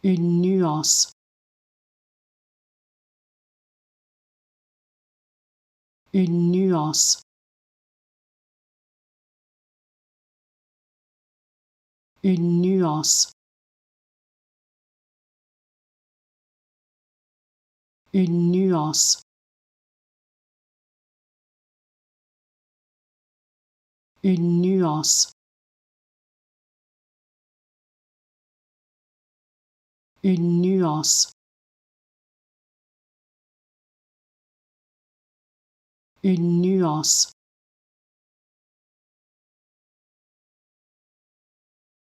une nuance, une nuance, une nuance, une nuance, une nuance, une nuance, une nuance,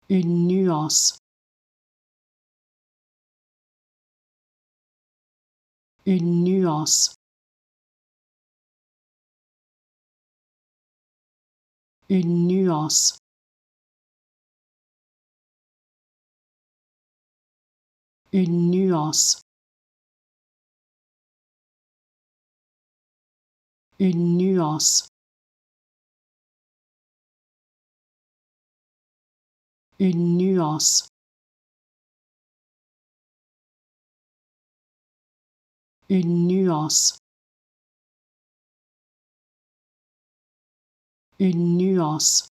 une nuance, une nuance, une nuance, une nuance, une nuance, une nuance, une nuance, une nuance,